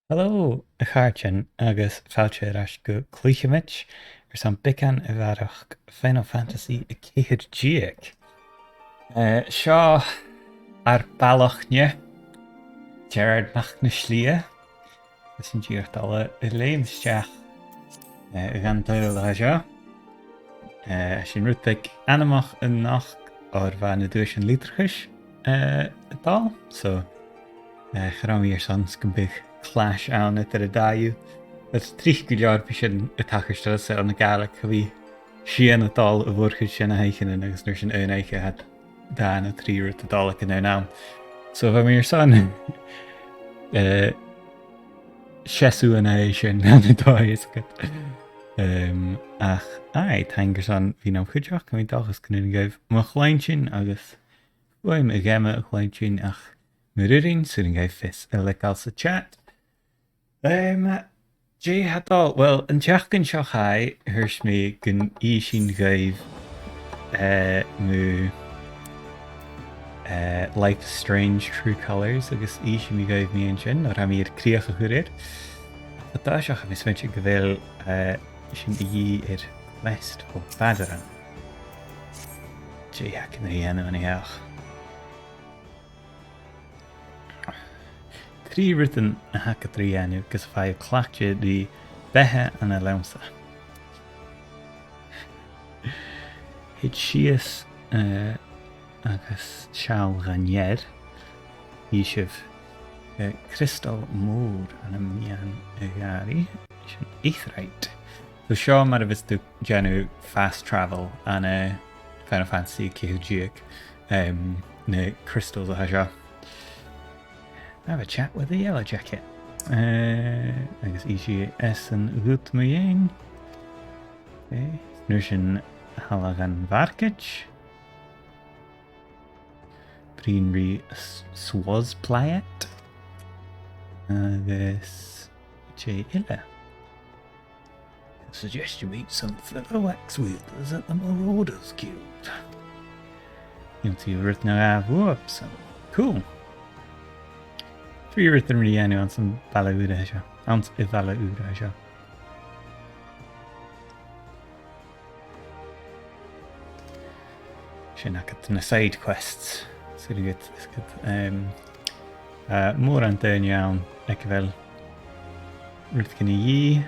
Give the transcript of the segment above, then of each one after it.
Hello, a Chartin agus fáilte ras go Cluicheamaid san beagan a bharrachd Final Fantasy a céir díag. Seo ar balachne Gerard nach na Slighe is an díocht alle i Leamsa a Untitled Chapter. Sin rúteag animach an nach ar bheith na dúis an lítrachis atá, so chrámí ar san scumbig clash an at a daú. It's 3 Gerard by sin y tachar stel an y Gàidhlig a fi sian a dal y fwrchyd sian a heichen yn agos nwyr sy'n yn eiche had dan y 3 rwt y dalig yn naw. So fe mi'r son siesw yn ei sian an y doi is gyd. Ach, ai, tanger son fi naw chydioch am i dachos gynnu gaif ma chlaen sin agos wyim y gema y chlaen sin ach myririn sy'n gaif fys y Leatsa chat. Jay had all well and Jackin Shahai hears me gun Ishin gave mu Life is Strange True Colors agus Ishin me gave me engine or am hier kriege gered. But da shach mis wens ik wel shin er west of baderen. Jay hakken er yen an heach. 3 written a hack 3 anu gus fai clache di behe an a Leamsa. Hit sias agus siawl ganyer Yishiv crystal mór an a mian a gari sin eithright. So seo mar a vistu genu fast travel an a Final Fantasy Gàidhlig na crystals a hasha. Have a chat with the Yellow Jacket. I guess easy S and goed meeen. Okay. Nushin halagan varkich. Breenry swaz playet. This J Illa. I suggest you meet some fellow wax wielders at the Marauders Guild. You've written a whoops. Cool. Three written rianu on some balach ans I balach. Shinakat na side quests. So you get more an dunian ekvel rutkin yi.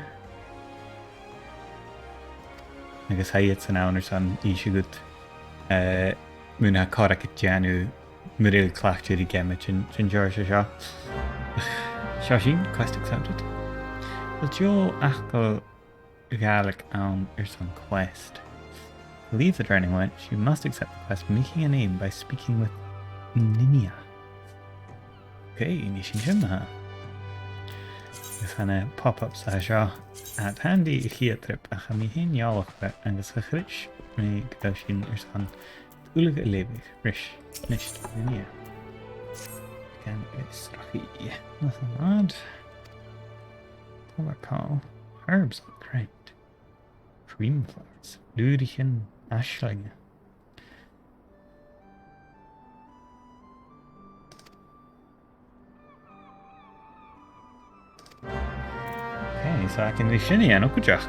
I guess hayet an owner son ishugut muna karakat janu Muril clach the gemich in Georgia Shaw. Shashin, quest accepted. But Joe Achko Gàidhlig on some quest. Leave the training went, you must accept the quest making a name by speaking with Ninia. Okay, Nishin Shimha. If Hannah pop-ups Shaw at handy here trip Achamihin Yalach and the Slighe me Goshin or son. Ulige levig, rish, nicht Ninia. Again, it's Slighe. Nothing odd. Call herbs on crate. Cream flowers. Lurichen, ashling. Okay, so I can do shinny and okujak.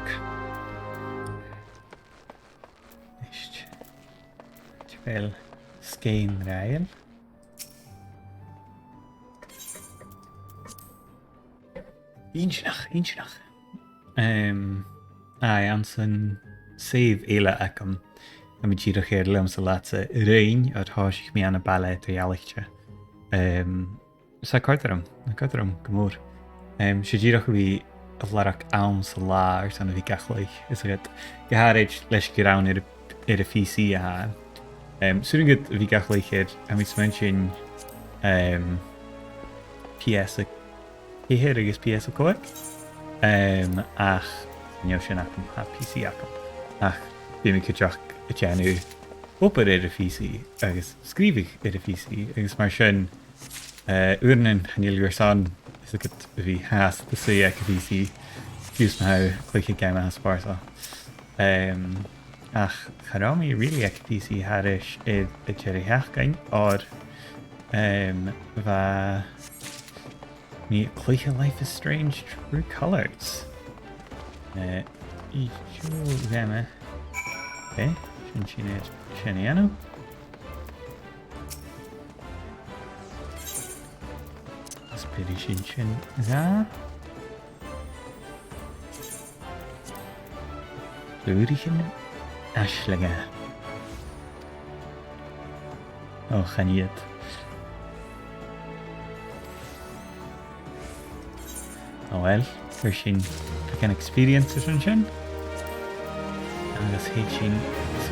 Wel skeen rijden. Eentje nog. Aan zijn save ela akam. En met hier nog Leamsa Leatsa rein uit huis ik me aan een ballet te jalichtje. Sa karterum, gemoor. Ze hier nog wie of larak aams la or zo'n wie Gàidhlig. Is het gehaald les geraun in de VC haar. Soon good vi Gàidhlig here, and we mention PS here is PS quick. Ach, sin acum ha PC acum. Ach, vi mi kajach a janu oper VC, agus skrivig VC, agus mar sin urnen hanil your son is it vi has the say VC. Use how Cluicheamaid has sparsa. Ach, charami really ek PC harish Jerry hachgain or va me Cluiche life is strange true colours. Gemme. Okay, Shin Shiniano. Spiri Shin Za. Lurichen Ashlinger. Oh, Chaniet. Oh well, there's Shin an experience or something. And this Shin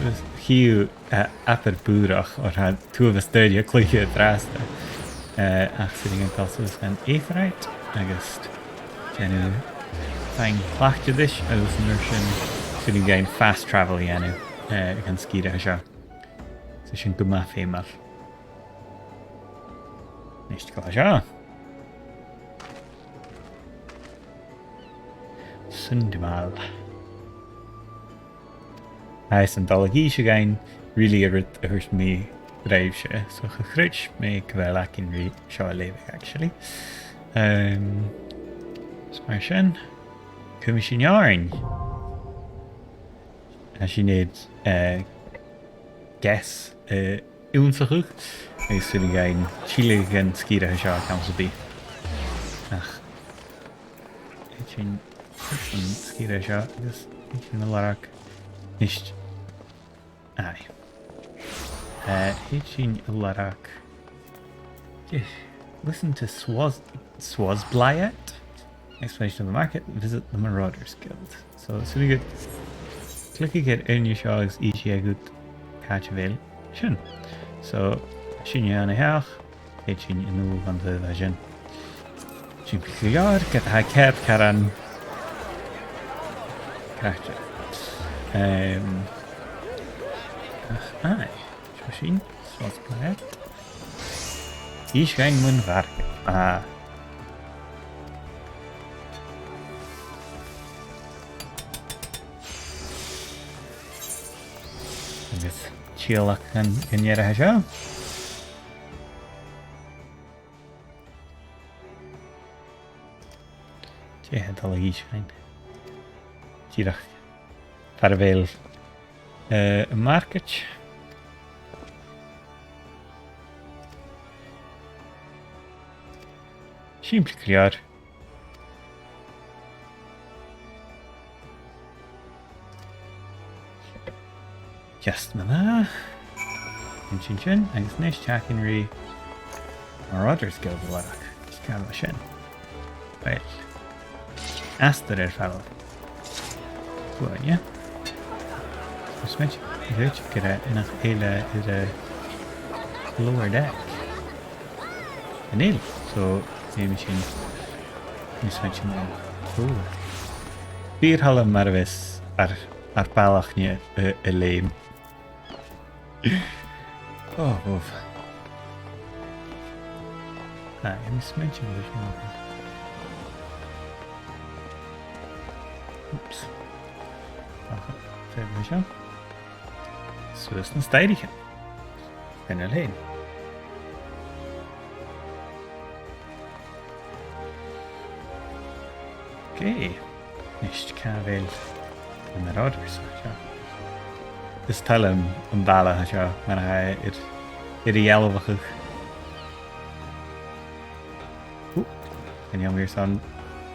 was Hugh Upper Bharrachd or had two of us there, you Cluiche Drasta. Sitting in Cossus and Aetherite, August. Genu Fang Clach dish, I was nursing sitting gain fast travel Yanu. Can ski Raja. So Shin Guma female. Nicht Kaja. Sundimal. Hij is een dalagische gain, really hurt me drive so Chluich make well I can read show leave actually. Smarshin. Commission yarn. As she needs guess Unverhoek. Is zullen gain Chile en skira show council be. Ach. Skira show is in the larak. Nicht. Aye. Hitching Larak. Listen to Slighe. Explanation of the market. Visit the Marauders Guild. So it's really good. Click get in your shows each year good catch avail. Shin. So Shinyana Hach. Hitching in the move on the version. Jim Gerard get a cat Karan. Character. Aye. Machine, zoals blijft. Hier schijnt mijn werken. Dus chill kan je er zo. Tje, het al hier schijnt. Tje, dacht. Farewell. Een market. Simpel klaar. Just mana. Chin. Agus neist takin ri Marauders Guild balach. Scala shin. Right. Aster fellow. Goed, ja. Dus met je krijgt in een hele lower deck. Een heel. So machine mismatching cool. Bierhalle marvis ar balach nie leem. Oh, oof. Mismatching dus nog. Oeps. Wacht, even. Zo is een stijdige. En alleen. Okay, nicht Kavel the Marauders. This tell him balach when I it yellow. En jag weer zo'n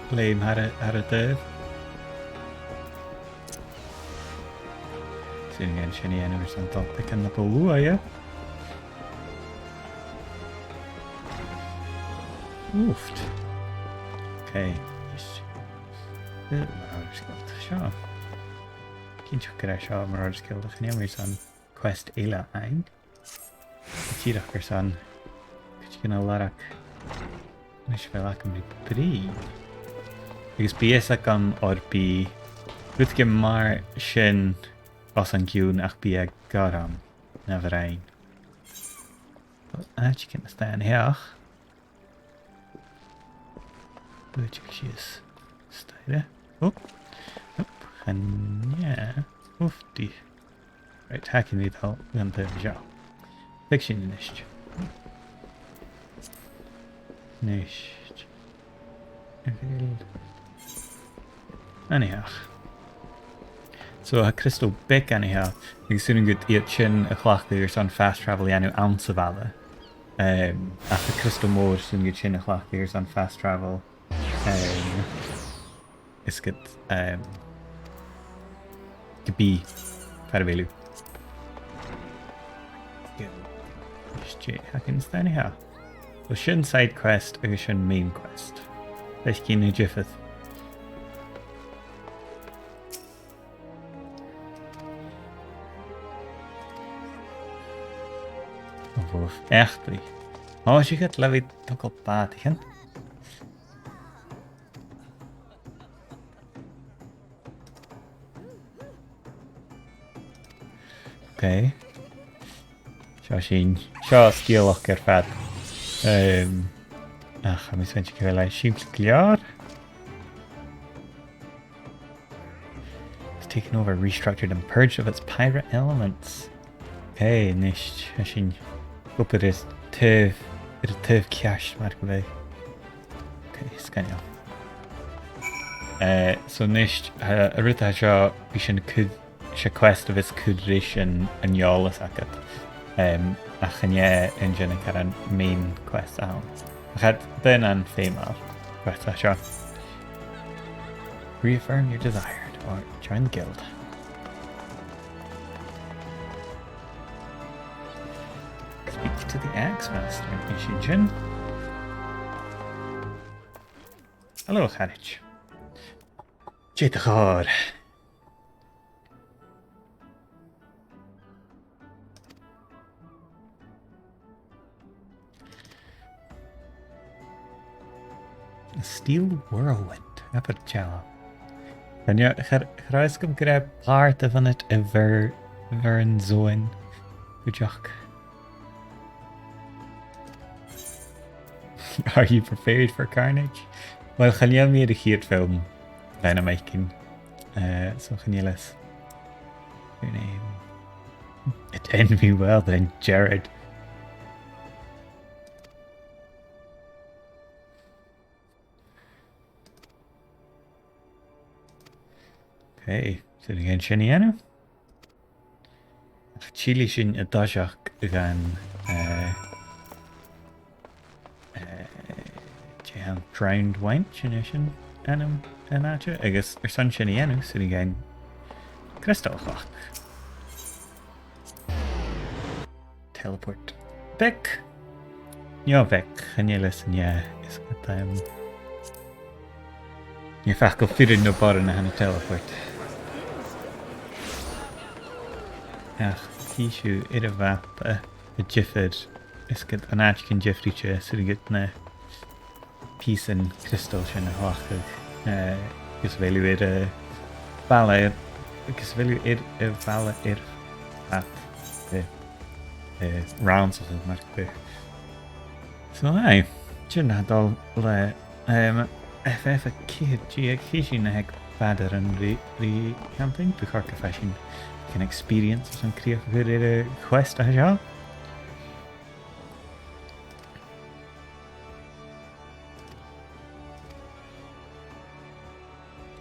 leem had het Sitting in Shinny and or something picking the blue, yeah. Oofed. Okay. Marauders Guild. Sure. Kindje krijg je al Marauders Guild. Dan gaan we weer zo'n quest Ela eind. Zie je dat zo'n. Kun je nou larak. Is wel lekker met pri. Because PS kan orpi. Weet je maar shin als een Q ach bij garam. Neverein. Ah, je kan staan hier. Weet je is. Staan. Oep. Oep. En ja. Oef die. Right, hacking dit al. Dan de ja. Fiction nicht. Nicht. Anyhow. So a crystal big anyhow. You soon good eat chin a clock there on fast travel anu ounce of alla. After crystal more soon good chin a clock there on fast travel. It's good be Farvelu. Hackins anyhow. So shin side quest or shin main quest. Let's get new jiffeth. Echtly. Oh, she got levied toch op paatigen. Okay. Shashin. Shaw skill och fat. Ach, mis wenn ich gleich schimpf klar. It's taken over, restructured and purged of its pirate elements. Okay, nicht. Shashin. Hope it is tough. It is tough cash, mark away. Okay, scan you. So nicht Ruta Shaw vision could she quest of its kudrishan and y'all sacket. Achanye engine and main quest out. I had then and female quest Shaw. Reaffirm your desired or join the guild. Speak to the Axe Master, Ishinjin. Hello, Kharich. Gerard. A steel whirlwind. Apachella. Kan je kruiskom grab part van het ever een zoen. Goedjak. Are you prepared for carnage? Well, gaan jullie meer de geert film bijna making. So gaan jullie les. Your name. It ended me well then, Gerard. Okay, zit ik in Shiniano? Chili shin a dajak gaan drowned wench in anum anacha. I guess or sun Shiniano sitting again. Crystal hawk. Teleport. Beck. Ja, Beck. Can you listen? Yeah, it's good time. You fact go fit in no bar and a teleport. Ach, Kishu, Idavap, a Jiffid. It's good an Atkin Jiffricha, so you get na peace and crystal shin a hawk. Just value it a balach. Because value it a balach it at the rounds of the mark. So, I shouldn't have all FFXIV Kishin hek badder and re camping because fashion can experience some creative quest as well.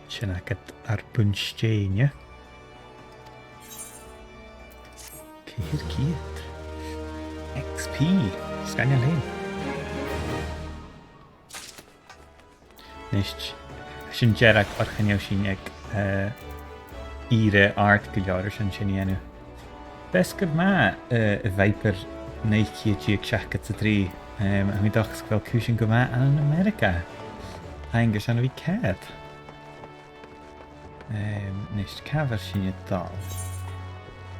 Shinakat Arpunstein. Kiet. XP. Scan your lane. Nicht. Shin Gerard Archanio Shinek Ire Art Gillarders and Shinianu. Best good ma Viper Nike Shack at the tree. And we dacht wel Cushion go ma in America. Hangers and we cat. Nicht Caver Shin Dal.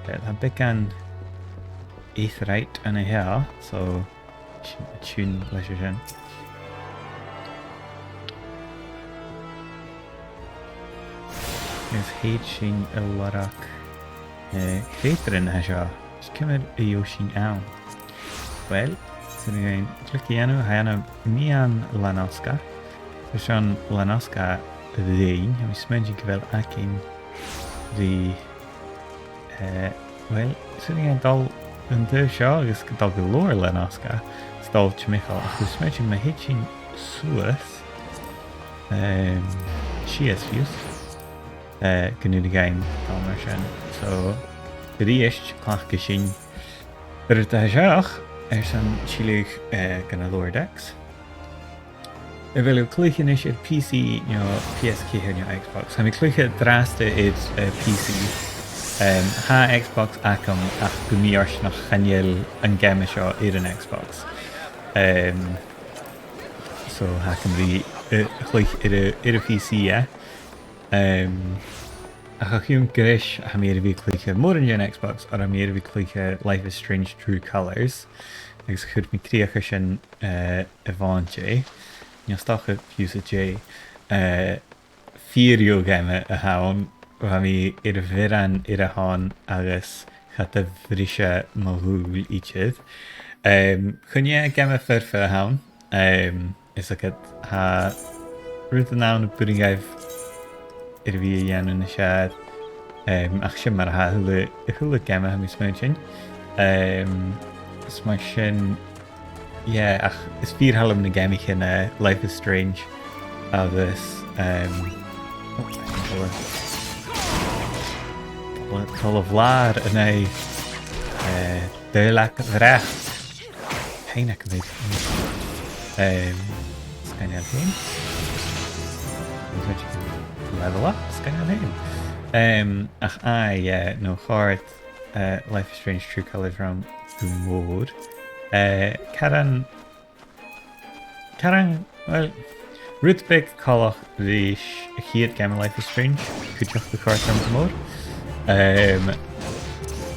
A beagan Aetherite and a hair, so tune leisure. Is H-Shin a Warak Craterin Haja. Skimmer a Yoshin Owl. Well, so we're going Cluicheamaid, Hayana Mian Lanoska. So Sean Lanoska Rain, and we smudging wel Akin the well, so we're going Dal and the Shaw is Dal Galore Lanoska. Stal Chemical, who's smudging my hitching Sueth. She is fused. gynnu gain mar sin. So, ríist clach go sin ar a seach san Chluich gan a lower decks. Bhfuil Cluiche is ar PC PSK ar Xbox. Ha mi Cluiche draasta iad PC. Ha Xbox acam ach go míors nach chaneal an game seo ar an Xbox. So ha can rí Cluich ar a PC, ach chiún gris ha mi ar bhí Cluiche mór an Xbox ar a mi ar bhí Cluiche Life is Strange True Colours. Agus chud mi críocha sin a bhainte. Ní stacha fiúsa J. Fírio game a hawn, ha mi ar a bhiran ar a hán agus chat a bhrisha mahúl íchid. Chunne game firfa a hawn. Is a cad ha rúd a nawn a buringaif ar bhí a dhéanú na siad. Ach sin mar ha hula game ha mi smúin. Is mar sin ach is fír hallam na game chin Life is Strange agus tal a bhlár in beagan bharrachd peine go bit scanneal hain level up scanneal hain ach no chart Life is Strange True Colours from mór Caran well Ruthbeg callach rís a chiad game Life is Strange chuteach the cart from mór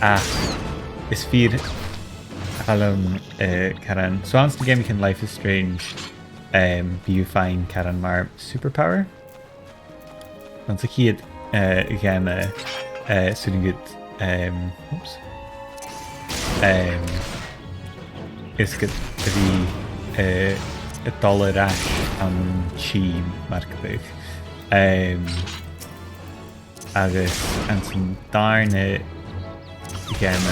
ach is fír hallam Caran so ans the game can Life is Strange you find Caran mar superpower ans a chiad game soothing good oops is good bhí a dollar an tíim mar go bh. Agus an san darna game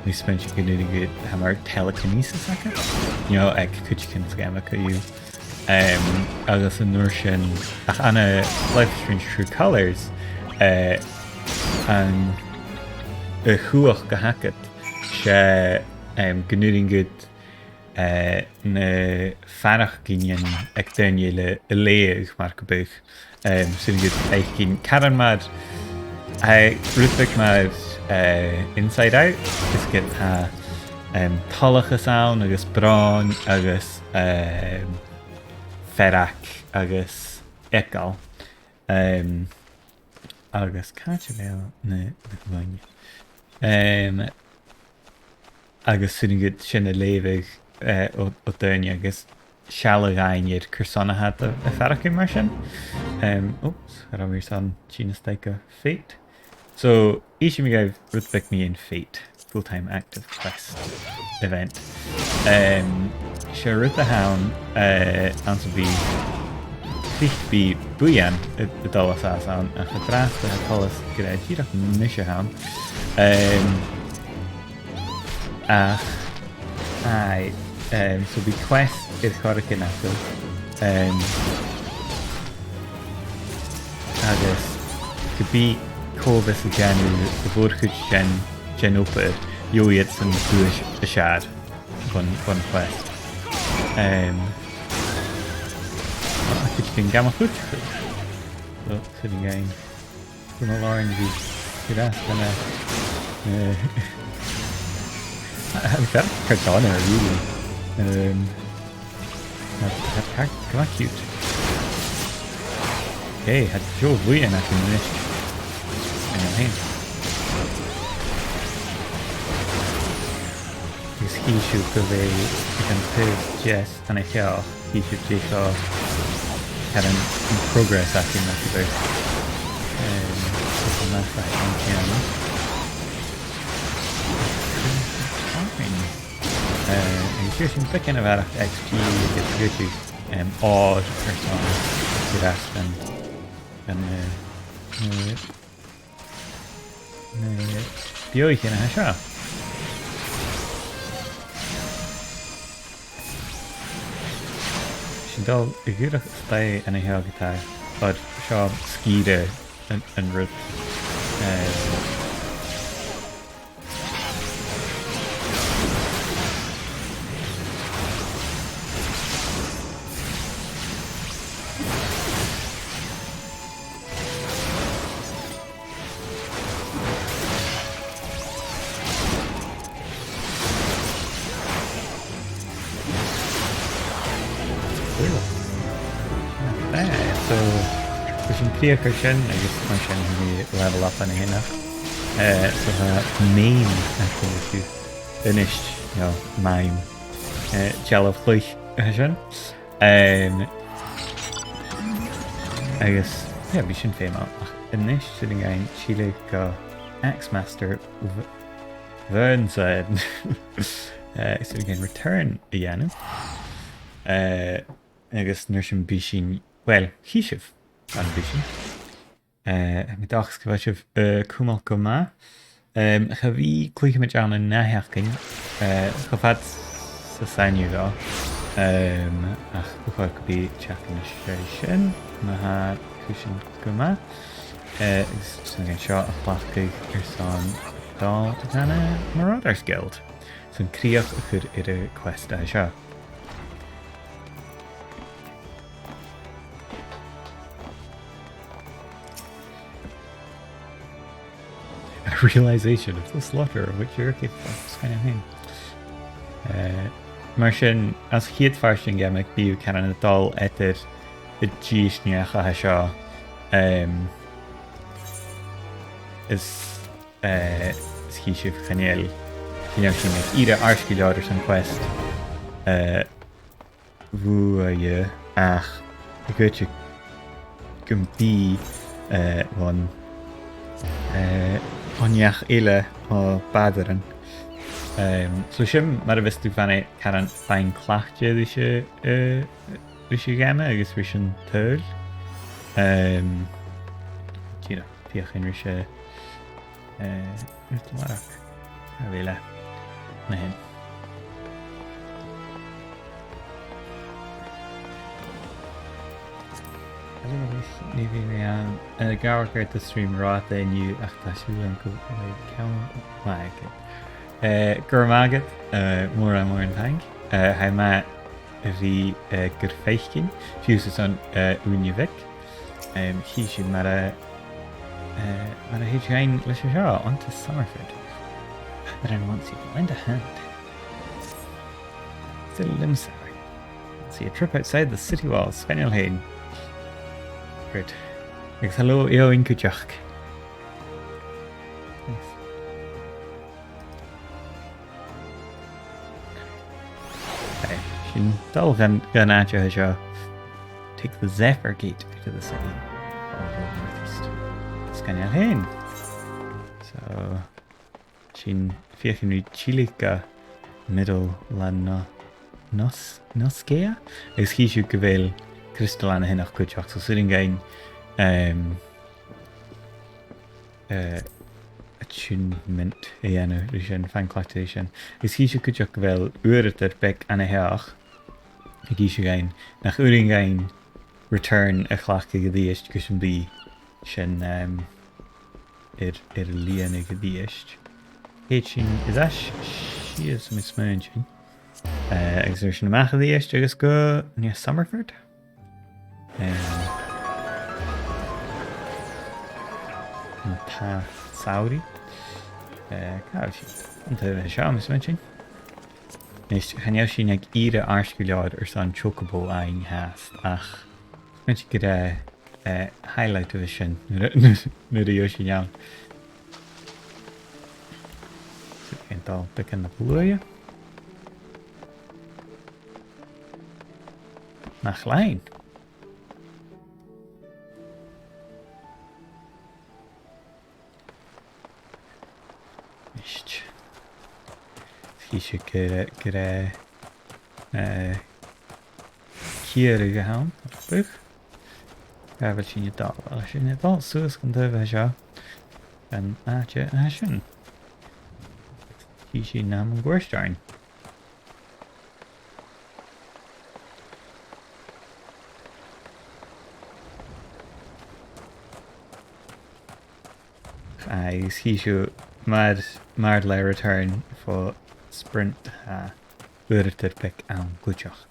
ní spent go good ha mar telekinesis acha. Ag chuid game go agus an nuair sin ach anna Life is Strange True Colours an chuach go hacad se gnuúing good na fanach ginian ag daine le léag mar go bh sin good ag cin Caranmad Ruthbeg mad Inside Out is good ha talachas ann agus brán agus ferach agus eáil agus cáte bhéal na gláine agus sin good sin a léveh ó daine agus sealagáinir chursannathe a ferach mar sin. Oops, ra mir san China Steika Fate. So each of me gave Ruthbeg me in Fate full-time active quest event. Ruth a hound answer be beagan the dollars as on a draft the colors good idea mission hound. So be quest is hurricane after agus could be Corvus again the bharrachd gen upper Joiet and Cluicheamaid a shard one quest I could think gamma foot so sitting again from a line be that's gonna I've got Cardona really come on cute okay had Joe William I can finish is he should go away can pay Jess and I hear he should take off had in progress I think that's about and here's some picking of XP get good to odd or something to rest and Bioich in a shop. She does a good stay in a hair guitar, but shop skier an rud. Críochar sin agus mar sin ní level up ana héna. So main tú inist maim gealah Chluich sin. Agus bhí sin féime ach inist sin gáin síle go X-Master Leamsa so again return a dhéanamh. Agus nuair sin bhí sin well híisih an bhí mi dachas go bhfuil sibh cúmal go má. Cha bhí Cluicheamaid an in natheachcin go fad sa sainiú dá ach go chuir go bhí teachcin sin na ha cúsin go má. Agus san gan seo a chhlaachcaigh ar san dá dana Marauders Guild san críoch a chur ar a quest a seo. Realization of the slaughter of which you're capable of kind of thing. Mar sin as chiad farsing gamic bíú cean na dal etir I ddíos neacha a seo is hí sibh chanéal cíneam sin ide arsciileáidir san quest bhuaie ach I goite gumbí bhain Onneach ile ó badaran. So sin mar a bhistú fanna cean féin clachte bhí sé gama agus bhí sin tuil. Tíochain rí sé marach a bhíle na hen. Ní bhí mé an gabhar a stream rá é nniu ach tá siú an go ce gur mágad mór an thaing ha me a bhí gur féiccin fiús san úniuhic hí sin mar a héitrein leis seo onto Summerford. But I want to lend a hand. It's a Leamsa. See a trip outside the city walls, Slighe. Great. Like hello, in Kuchach. Hey, Shin Dal gan atcha seo. Take the Zephyr Gate to the city. Northeast. Slighe. So Shin Fiachinu Chilica middle lan Noscea is Hishu Gavel Crystalana Hinach Kuchach, so sitting gain attunement Iana Rishan fan collectation is Hishu Kuchach Gavel Uritet Beck and a Heach Hishu gain nach Uring gain return a Chlachki Gadiest Cushion B Shin Liana Gadiest Hitchin is Ash she is Miss Merging. Exertion of Machadiest, I guess go near Summerford. Saudi. Until Shah Miss mentioning. Next, Hanyoshi Nek Ida Arshkuliad or Son Chocobo Eing Hast. Ach, mention get a highlight of the shin. Yoshi Yam. So, can't all pick in the blue. Nach Lijn. Nicht. Kiesje kere kieren gehaan. Terug. Ja, wat zie je dat? Als je net al zo is, komt er ja. En aatje ashen. Kiesje naam Gorstein. agus híisiú mar le return fó sprint a uirtar pic an gúteach.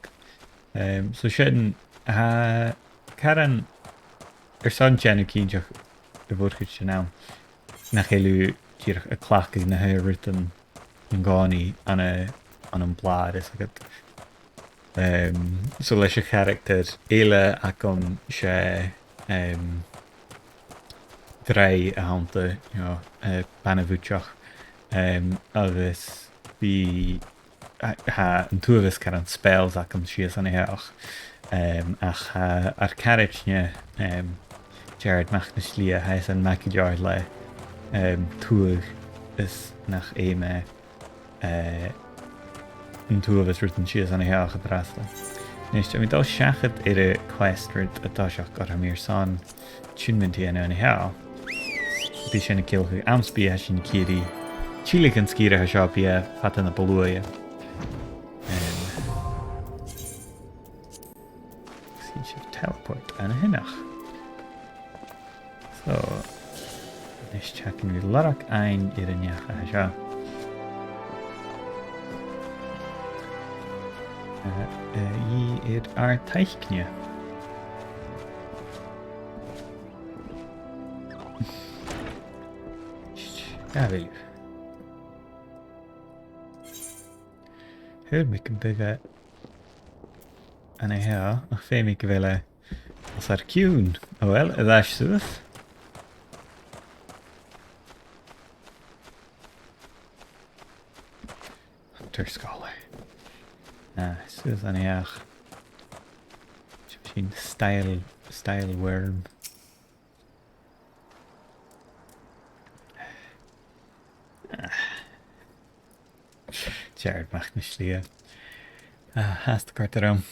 So sin caran san teanú cínteach I bhórchuid sin ná nach chéú tíoch a chclacha na rutan an gánaí an an blád is agad. So leis a character éile a gom sé drei a hananta banna bhúteach agus bhí an túhas car an spells a gom sios an éach ach ar carriage Gerard meach na Slighe heis an Gerard le túag is nach éime an túhas rutan sios an éach a brasta. Nís mi dá seachad a questrid atá seach gar mír san túnmintí an hea. Bhí sin na cilchu amsbí a sin círi tíla an scíre a seo bí fatan na bolúia. Sí sé teleport an hinach. So, nís teacin bhí larach ein ar an neach a seo. Í ar teichne. Gàidhlig. Hör mi go bige an hea ach fé mi go bhfuile as ar ciún. Well, a dheis suas. Hunter Scholar. Suas an heach. Sin style worm. Gerard meach na Slighe. Hast gart arm.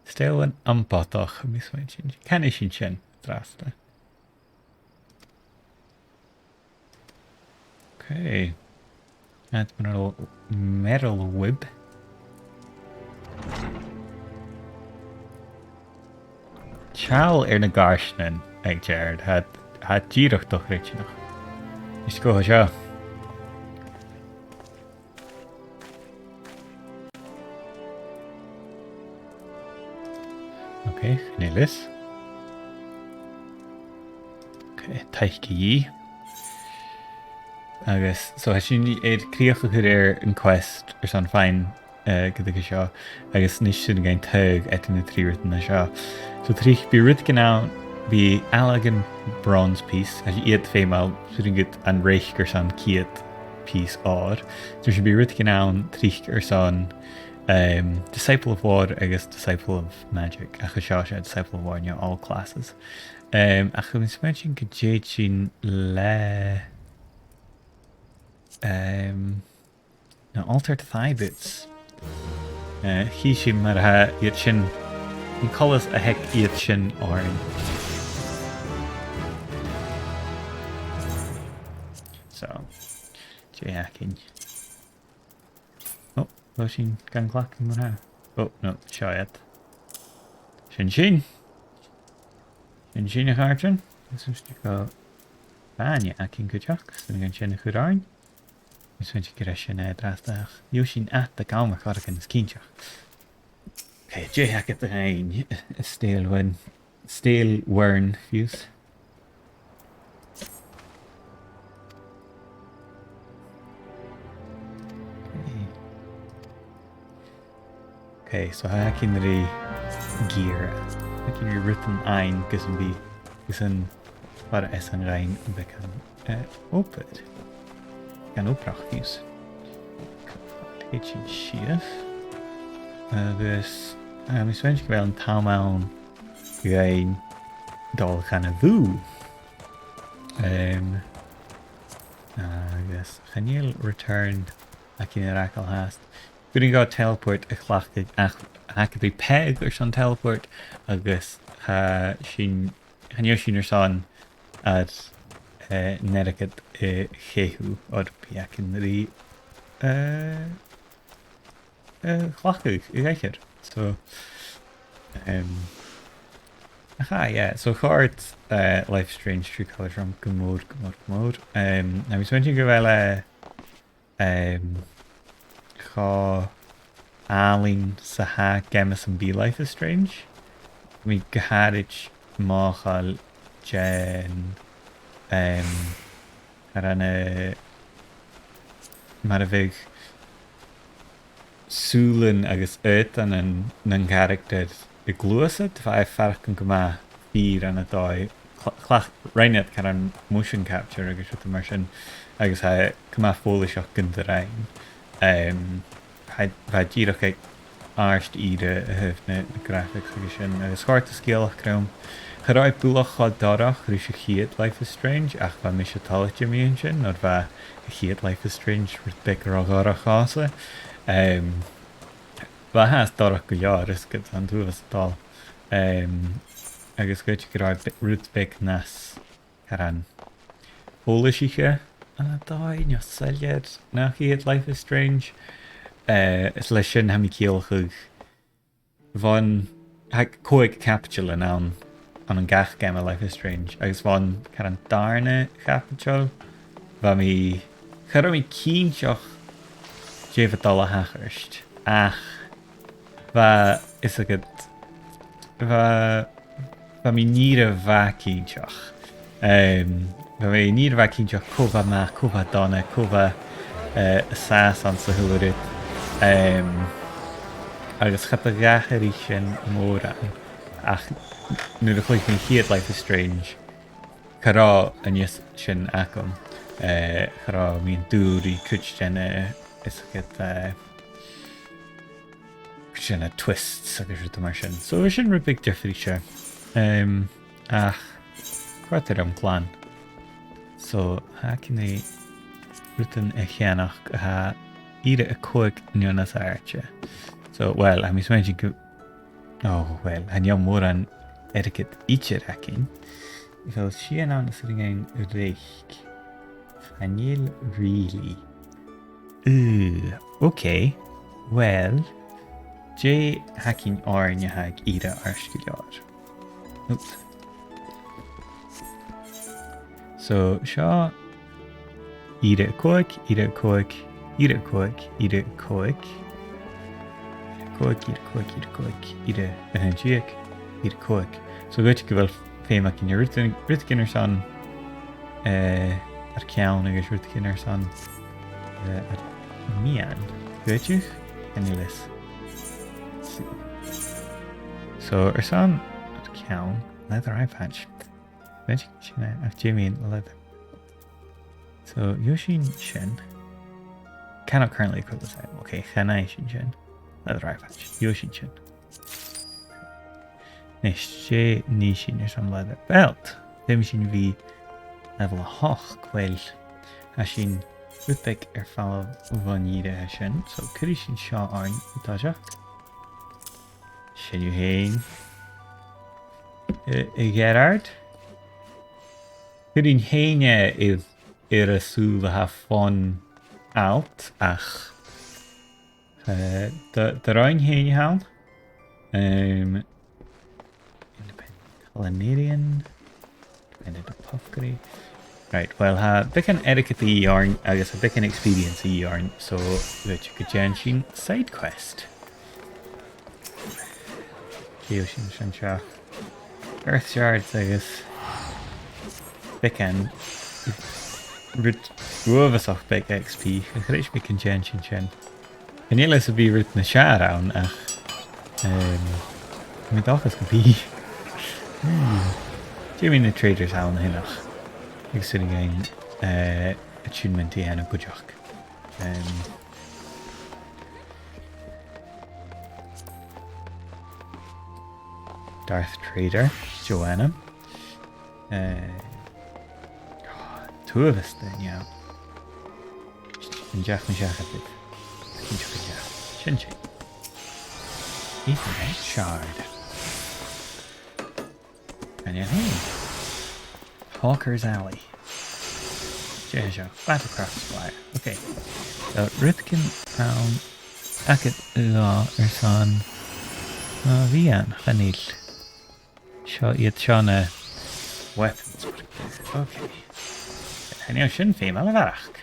Still an ampatach mis wein sin. Can I sin drasta. Okay. Admiral Meryl Wib. Charl na garsnan ag Gerard had díreach doch réitnach. Is go seo. Okay, Nilis. Okay, taichci agus so sin críocha chu an quest san fine go seo agus níos sin gain tug etin na trírit na seo. So trích bí rid gná bí alagan bronze piece as iad féimeáil suúrin gut an réich gur san ciad piece áir. So sin bí rid gná trích san Disciple of War agus Disciple of Magic a chu seo sé Disciple of War in all classes. A chu mis sin go déad sin le na Altered Thigh Boots. Hí sin mar iad sin an colas a heic iad sin áin. So, Jackin. Oh, was sin gan clacking mar ha? Oh, no, seo iad. Sin sin a chartin. This is to go báine a cin goteach, sin gan sin a chudáin. Is want je sin draastach. Jo sin at de kamer gar in skintje. Okay, je hak het een steel wern views. Okay, so hak in de gear. Hak in written ein kussen be kussen waar is een rein bekan open. Gan opdrachtjes. Beetje schief. Dus mis wens ik wel een taalmaal geen dal gaan doen. Dus genial return ac in rakel haast. Kunnen go teleport a chlachtig hack be peg or son teleport agus sin genial sin son at Neriket Jehu or Piakinri Chluicheamaid I gaiir. So Yeah, so chart Life is Strange True Colours from Gomód. Now he's going to go Chá Alin Saha Gemas and Be Life is Strange. We Gàidhlig Máchal Jen Arana Maravig Súlan agus Utan and nan character the Gluasa if I farcan goma fear and a dói clach rainet can motion capture agus with the immersion agus ha goma folish och gunta rain ha ddíreach ag arst ide a hefne graphics agus sin agus chóirta scéalach crom Gerard búlach chá darach rú se chiad Life is Strange ach bha mis se talit míon sin nor bha chiad Life is Strange ru begur a garach chása bha has darach go jaar is go an túlas dal agus goit Gerard rút beg nas caran Polish-iche a dói nio saliad na chiad Life is Strange is lei sin ha mi céalchuig bhain ha cóig capitula an an gach game Life is Strange agus bhain caran darna capitula bha mi chara mi cínseach défa dal a hachirst ach bha is a good bha mi níra bha cínseach bha mi níra bha cínseach cóbha ma cóbha donna cóbha sás an sa huirid agus chat a gacharí sin móra ach nuair a chuig mé chiad Life is Strange chará a níos sin acum chará míon dúrí cuid sin is a sin a twists agus ruta mar sin so sin ru big differí se ach chuirtar am gláán so ha cin é rutan a cheannach ha ire a cóig nionas airte so well a mis méidir go well han jam mór an etiquette ítir acin fel sian an is ring reich Fanil really okay well J hacking arne hag ire arskular oops so sha ire koik ire energiek ire koik so goit go wel féach in ritkinner san ar ceann agus ritkinner san ar mian goitich en lis so ar san ar ceann leather eye patch sinna ach Jamie leather so Yoshin Shin cannot currently equip the same. Okay, Hanai Shinshin. Leather eye patch. Yoshin Shin. Next, J Nishin is on leather belt. Demishin V level hoch quel. Hashin Rutbek follow Vanida Hashin. So Kurishin Shaw Arn Tajak. Shin you hain. Gerard. Kurin haine is Irasul have fun out ach the rein heen haal independent culinarian independent puffgery right well big an etiquette yarn I guess a big an experience yarn so that you could genshin side quest Geoshin Shansha Earth shards I guess big an Ruhasach big XP chrééis mé congention sin. En éile a bí rut na se an ach mé dachas go bí. Dí na traders an hinnach. Ig si géin attunementí an a goideach. Darth Trader, Joanna. Two of us then, yeah. And Jack and Jack have it. Chin chin. Ethan Shard. And yeah, hey. Hawker's Alley. Jeja. Battlecraft Slighe. Okay. So Rithkin Akit Law Ersan Vian Vanil. Seo iad seo na weapons. Okay. Hynny o sin fé mal a bharrachd.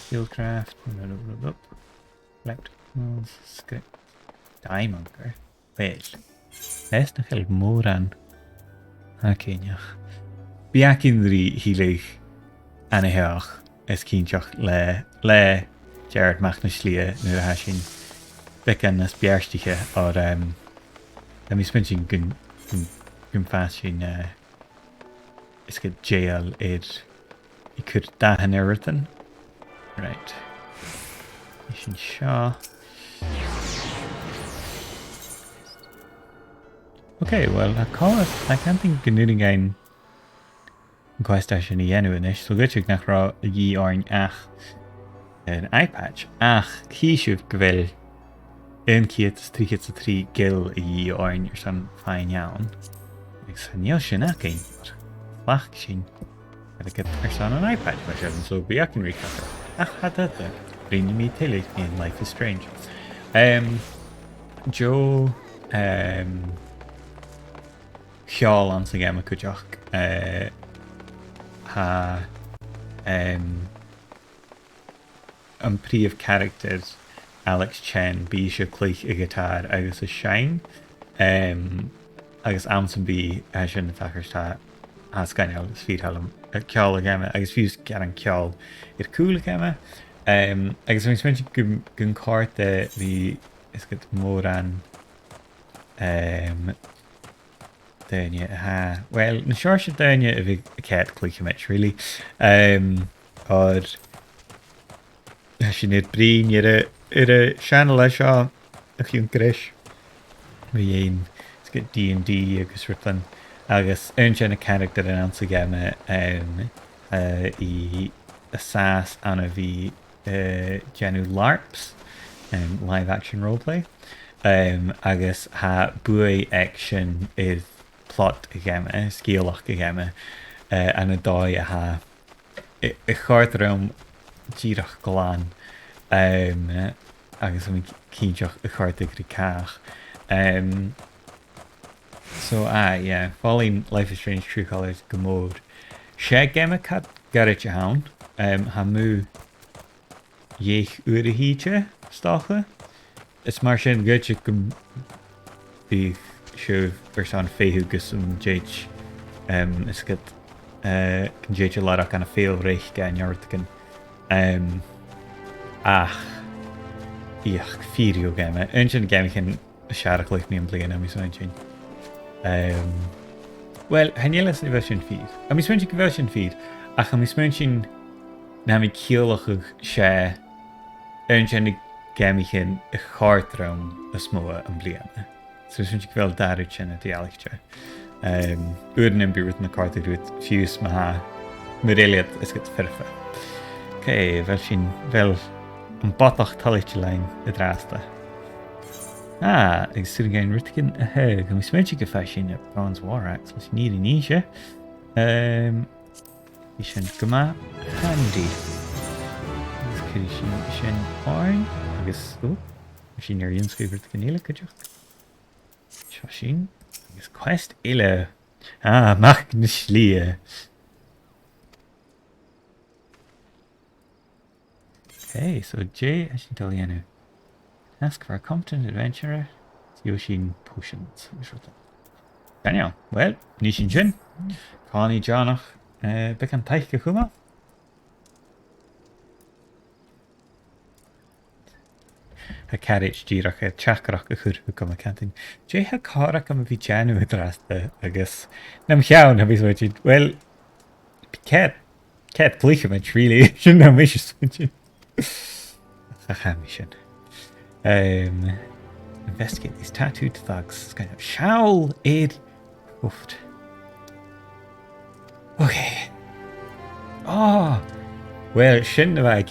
Fieldcraft. Collectibles. Script. Diamonker. Well. Es na chael mór an. Céineach. Beagan rí hílaigh anaheach is cínteach le Gerard meach na Slighe nuair a sin beagan nas bearstaiche ar mis min sin gun fás sin is go jail iad I could dahan everything. Right. Sin seo. Okay, well, I can't think gnuúing gain Questa sin I dhéanú inis, so goiteach nach rá a dhí áin ach an iPad ach cíisiúh go bhfuil ciad trí gil a dhí áin ar san fáin ann. Ag san níl sin ach céin flach sin ar san an iPad mar sin, so beagan rí cacha. Ach hadda bríonn mí tuileadh mí an Life is Strange. Joe cheáil an sa ggéime chuideach ha an príomh character Alex Chen bí se Chluich I guitar agus a Shine agus amsan bí sin na tachar as gan agus fi ceáil a ggéime agus fiús gan an ceáil Ir cúil a ggéime agus mis min gun cárta bhí is go mór an daine well na seir se daine a bhí céad Cluicheamaid really ar sin iad brín ar a seanna lei seo a chiún gris bhí dhéon is go D&D agus rutan agus an sin a character an ansa ggéime I a sas anna bhí genú LARPs live action roleplay agus ha buai action is plot a ggéime, scéalach a ggéime an a dói a ha I cháirt ram díreach goláán agus am cínteach a cháirt a grí cach. So yeah, fáilín Life is Strange True Colours go mór. Sé ggéime cad garid a haun ha mú dhéich uair a híte stácha. Is mar sin goite go bhí seo ar san féú gus an déit is go can déit a larach an a féil réich gan neartgan ach íoch fíriú game an sin game cin a searach leich ní an blian am is an sin well hennélas na bheith sin fíd a mis sin go bheith sin fíd ach a mis sin na mi ciolach sé an sin game cin a cháirtram a smó an bliana so sin go bhfuil darid sin a dialecte uan an bíút na carta dúit fiús ma ha muréliad is go firfa okay bheil sin bheil an batach talite lein I drásta ag sú gain rutcin a heg a mis méid go fe sin a Bronze War Axe was ní níise I sin goma handy sin áin agus sin ar dionskriver gnéile goideach seo sin agus quest ile mach na Slighe okay so J as sin dal ask for a competent adventurer Yoshin potions Daniel well ní sin sin Connie Johnach be an teich go chuma a carriage díreach a teacharach a chur go a cantin. Dé ha carach am a bhí teanú a drasta agus nam cheann a bhí well cat Cluicheamaid really sin na mis sin a chami sin investigate these tattooed thugs kind of shawl aid oofed okay well sin na bheith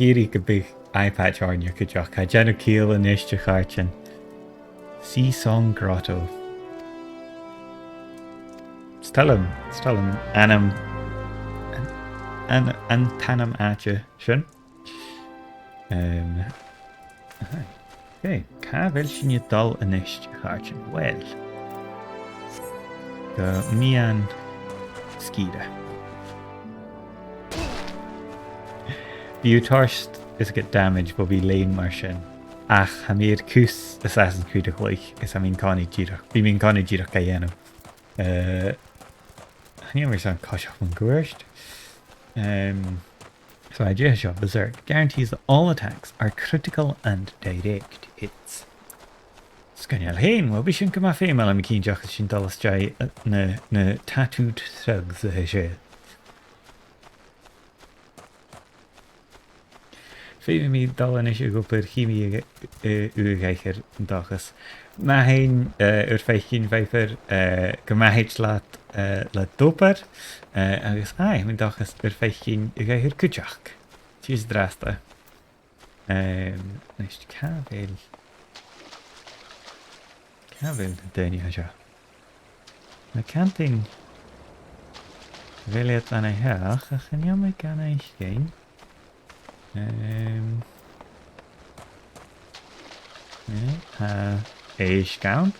géirí go big iPad áine go deach a déanú cíal in éiste cháirtin Sea Song Grotto Stallam anam an tanam áte sin okay cá bhfuil sin dul in éiste cháirtin well go mian Slighe. Bhí thirst is get damage but bhí léon mar sin. Ach ha míad cús Assassin's Creed a Chluich is ha mín cánaí díreach. Bhí mín cánaí díreach a dhéanam. Ní mar san caiiseach an gúirst. So I just shot Berserk guarantees that all attacks are critical and direct hits. Scannial hain, well, be sin go ma féimeil am cín deachas sin dalas jai na tattooed thugs a sé. Féimi mi dalan is go per chimi ugeicher dachas. Ma hain feichin vijper go ma heit la doper agus mi dachas feichin ugeicher kutjach. Tjus drasta. Nist kavel Dani haja. Ma kanting wil het aan een haag, en ja, maar kan hij geen. Is count.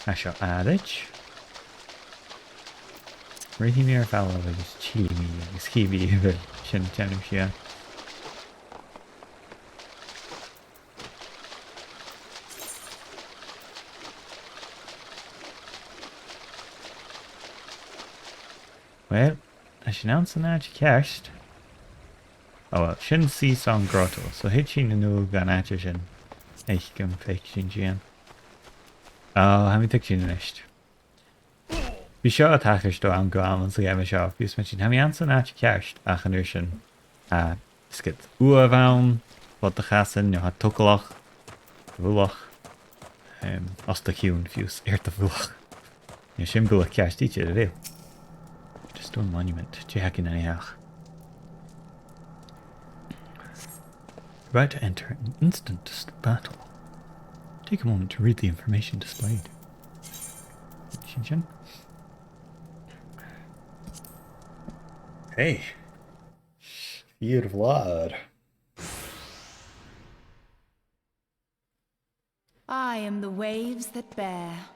I shall add it. Really mere fellow is chili, is kiwi, but chin yeah. Well, I should announce an edge cast. Oh well, shouldn't see some grotto, so hitching the new gun at you. Ich can fiction Jan. Oh, have you taken nicht? Be sure attackers do am go so yeah, sure. You mentioned have you answer an edge cast? Achenushin. Skit uavam, what the gassen, you had tokelach, vulach, ostakun, fuse, earth of vulach. You shim go a cast each other. Stone monument. Jehackin anyhow. About to enter an instant battle. Take a moment to read the information displayed. Shinshin. Hey. Fear of Lord. I am the waves that bear.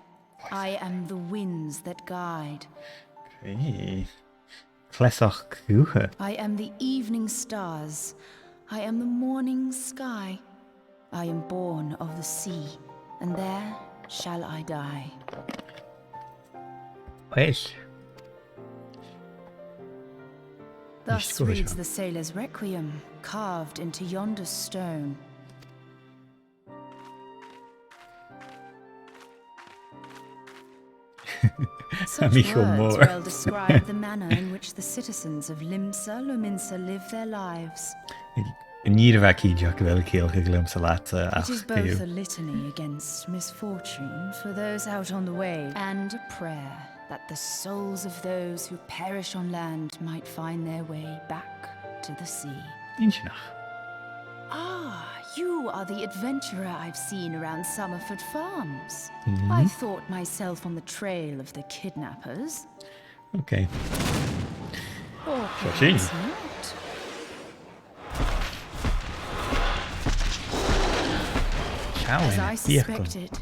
I am the winds that guide. Hey. Klesach Kuche. I am the evening stars. I am the morning sky. I am born of the sea, and there shall I die. Yes. Thus reads the sailor's requiem, carved into yonder stone. Such words well describe the manner in which the citizens of Leamsa live their lives. In ieder geval Jack wel keel geglimse Leatsa. It is both a litany against misfortune for those out on the way, and a prayer that the souls of those who perish on land might find their way back to the sea. Ah, you are the adventurer I've seen around Summerford Farms. I thought myself on the trail of the kidnappers. Okay. Or perhaps not. As I suspected,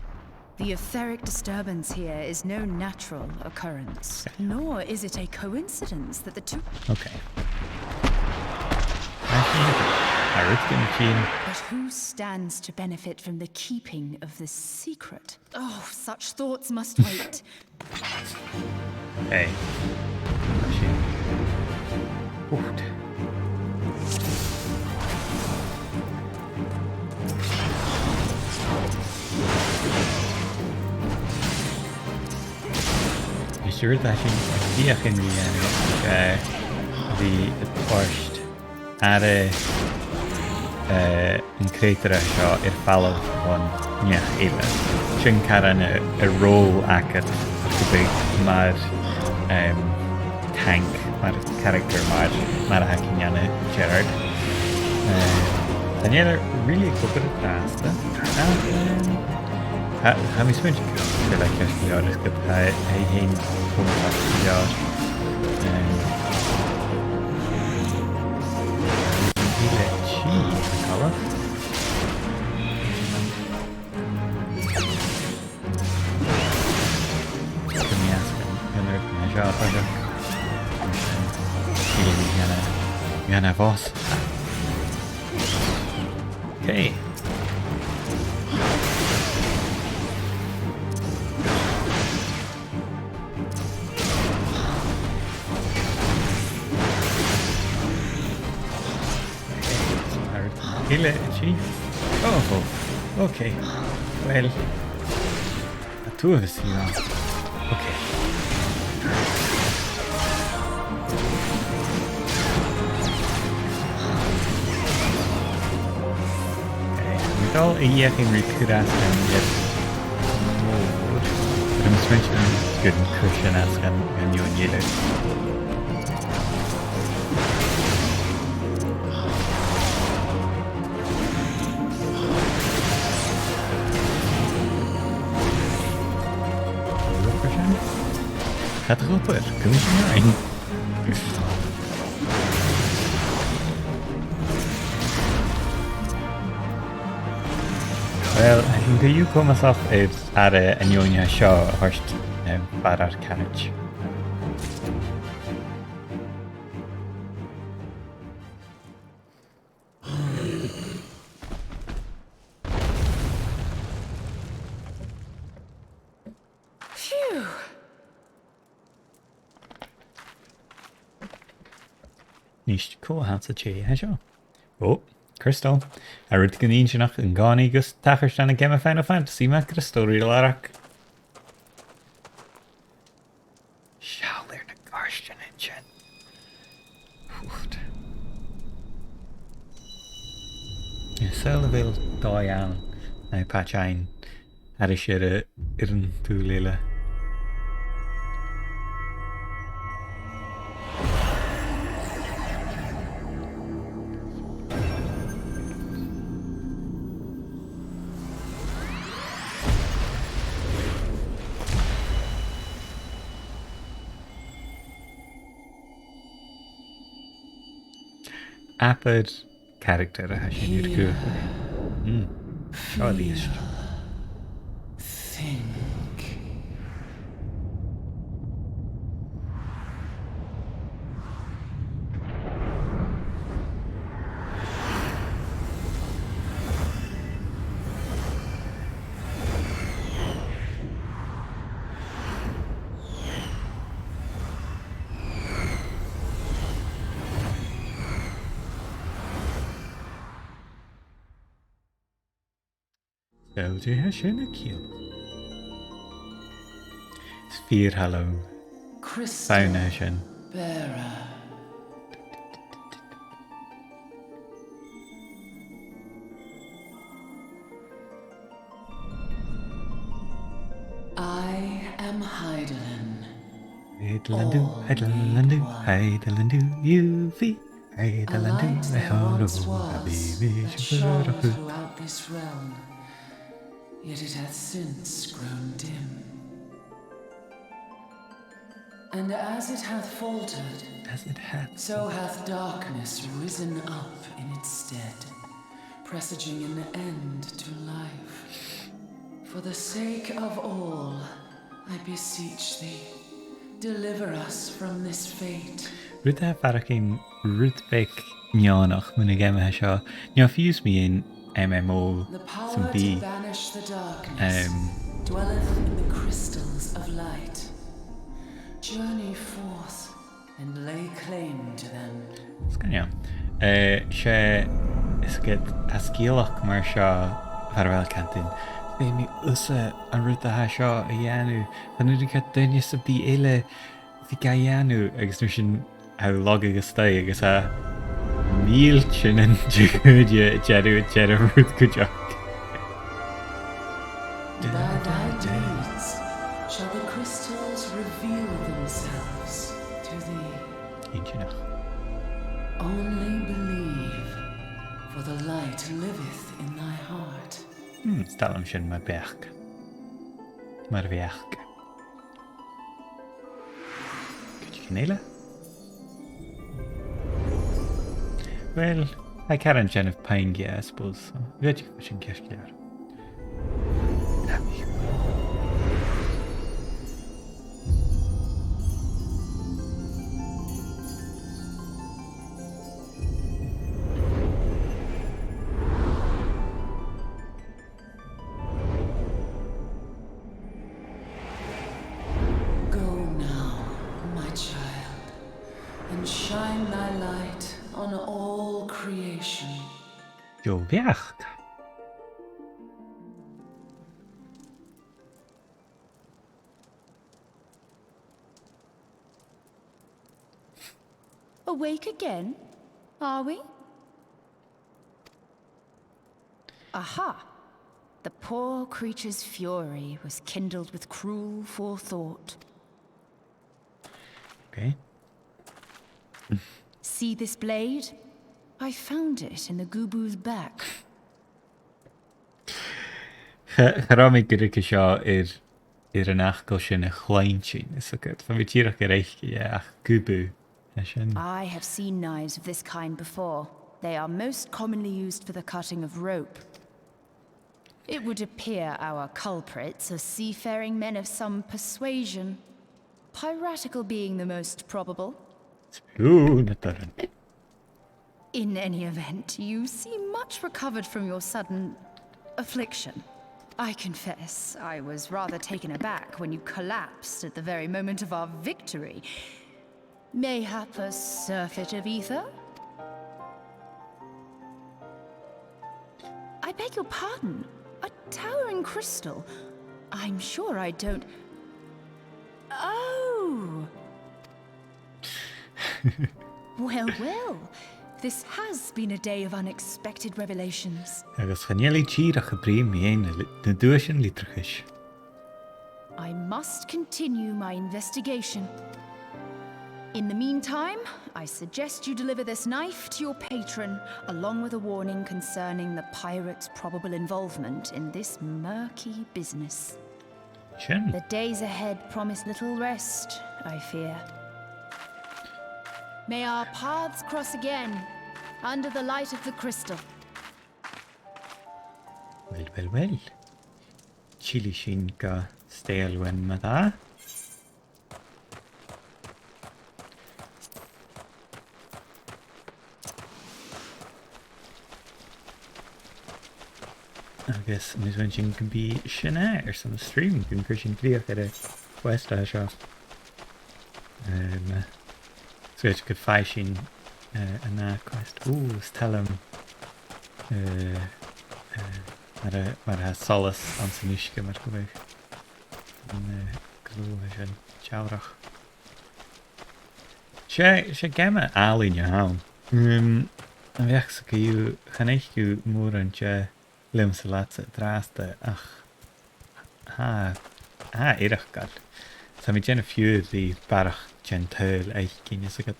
the etheric disturbance here is no natural occurrence, nor is it a coincidence that the two... Okay. But who stands to benefit from the keeping of this secret? Oh, such thoughts must wait. Hey. Oeft. You sure that you can the first are an crater shot follow on even sin caran a role act the big mad tank mad character mad hacking Gerard and yeah really good at that how many switch feel like just the artist could I hate seo tá Mianna Voss. Okay. Kill it, she. Oh, okay. Well, the two of us here. Okay. All a yakin recrudas and get more. But I'm switching good cushion as and you and yellow. Gaat erop, Cluicheamaid. Well, I think that you come us off at a Nyonya Shaw first bharrachd carriage. Phew. Nicht coolhansa che Shaw. Oh, Crystal. I read the Ganinjanach and Gani Gus Tacherstan and Game of Final Fantasy Mac Crystal Relarak. Shall there the Garstan engine? Sellevel Diane. I patch ein. Had a shit irn too lila. Apid character has you need to go. Surely is. Think. So do has a kill. Sphere hello. Crystal Foundation. bearer. I am Gàidhlig. Heidelandu, UV. A light there once was, that shone throughout this realm, yet it hath since grown dim. And as it hath faltered, so hath darkness risen up in its stead, presaging an end to life. For the sake of all, I beseech thee, deliver us from this fate. Ruta Farakin Rutbek Nyanach when again Hasha. Now fuse me in MMO The power some to B banish the darkness dwelleth in the crystals of light. Journey forth and lay claim to them. Scanja. She is get Askilach Marsha Farwell Cantin. Baby Usa and Ruta Hasha Ayanu. And you get Denis of the Ele Vigayanu extension. How log agus stay agus a mílchin and Judia Jedu Ruth Kujak. By thy deeds shall the crystals reveal themselves to thee. Inchinach. Only believe, for the light liveth in thy heart. Stalam shin my beach. Mar beach. Could you canela? Well, I can't gen of pine gear, I suppose. Good you pushing cash gear. and shine thy light on all creation. Jo bharrachd. Awake again, are we? Aha! The poor creature's fury was kindled with cruel forethought. Okay. See this blade? I found it in the Gubu's back. Charámid go dtí seo ar an achcail sin a chláin sin is agad. Fa bhí tíreach ar éici ach gubú sin. I have seen knives of this kind before. They are most commonly used for the cutting of rope. It would appear our culprits are seafaring men of some persuasion. Piratical being the most probable. Ooh, na taran. In any event, you seem much recovered from your sudden affliction. I confess, I was rather taken aback when you collapsed at the very moment of our victory. Mayhap a surfeit of ether? I beg your pardon. A towering crystal. I'm sure I don't... Oh! Well, well. This has been a day of unexpected revelations. Agus chanéalaí tíreach a bríom héana na dúis an lítrachis. I must continue my investigation. In the meantime, I suggest you deliver this knife to your patron, along with a warning concerning the pirate's probable involvement in this murky business. Sin. The days ahead promise little rest, I fear. May our paths cross again, under the light of the crystal. Well. Chili sin go stéalhain ma dá. Agus mis bhain sin go bí sinna ar san stream gon cur sin bríoch ar a questa seo. So it's go fai sin ana quest. Ooh, tell him mar ha solas an san isce mar go bheith an glúha sin teamhrach. sé gama álín a hán. An bheach sa go chanéichú mór an te Leamsa Leatsa dráasta ach iarach gad. Tá mi déanna fiúd í bharrachd gentil eich cíne sa gad.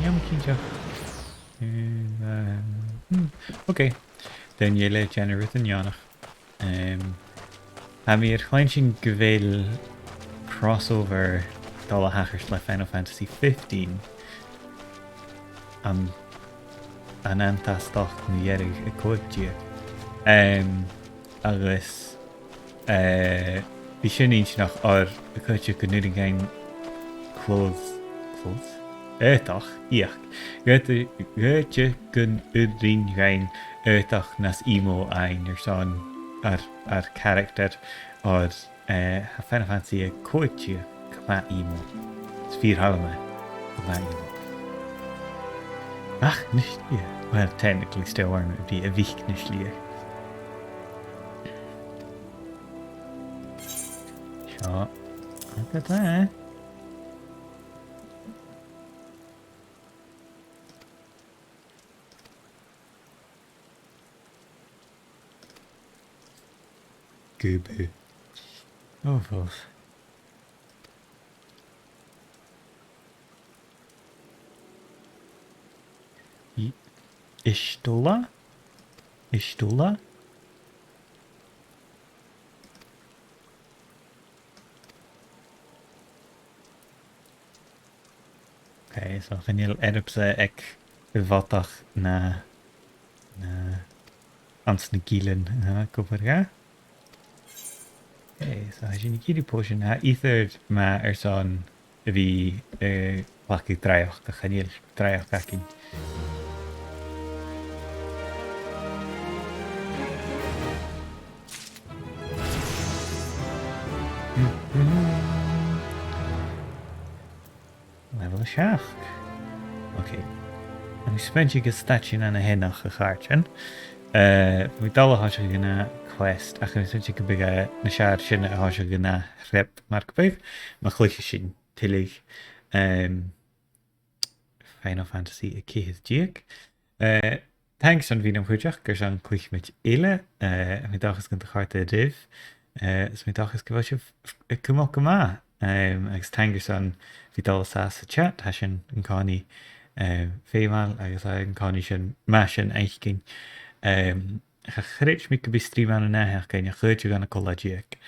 Jam cínteach. Ok. Den dhéile déanna ruth an Janach. A mi chláin sin go bhfuil crossover dul a hachars le Final Fantasy XV an antástoch na dheirigh a cóibdíag. Agus bhí sin íon nach ar a chuite go nuair gain clóds éitach íoch. Gúte gon udrín gain éitach nas imo ein ar son ar character ar Final Fantasy a cóibdíag cumá imo. Sfír halme cumá imo. Ach, nicht hier. Well, technically still aren't be a week nicht hier. Sure. Look at that. Gubu. Oh, false. Istula? Okay, so genial erpse ek vatach na ans na gielen koperga. Okay, so as you need potion ha ether ma son vi laki draiach ka genial draiach kakin. Level 7. Ok. En ik spent je gestatje aan de hen nog gegaartjen. Met alle had je gena quest. Ach, ik spent je gebega na shaartje had je gena rep markbeef. Maar gelukkig zien. Tillig. Final Fantasy a céad díag. Thanks an bhíonn chuideach gur an Cluicheamaid ile mé dachas go charta rih is mé dachas go bhfuil se cumach go má agus teangus an bhídal sa chat tá sin an cáí féimeáil agus an cáí sin me sin éiccin chréit mí go bhí stríomh an nethe céine chuide ganna choladíag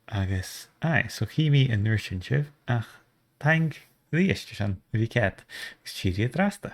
agus so chiimi an nuair sin sibh ach teang Líiste an bhí cead gus tíí a drasta.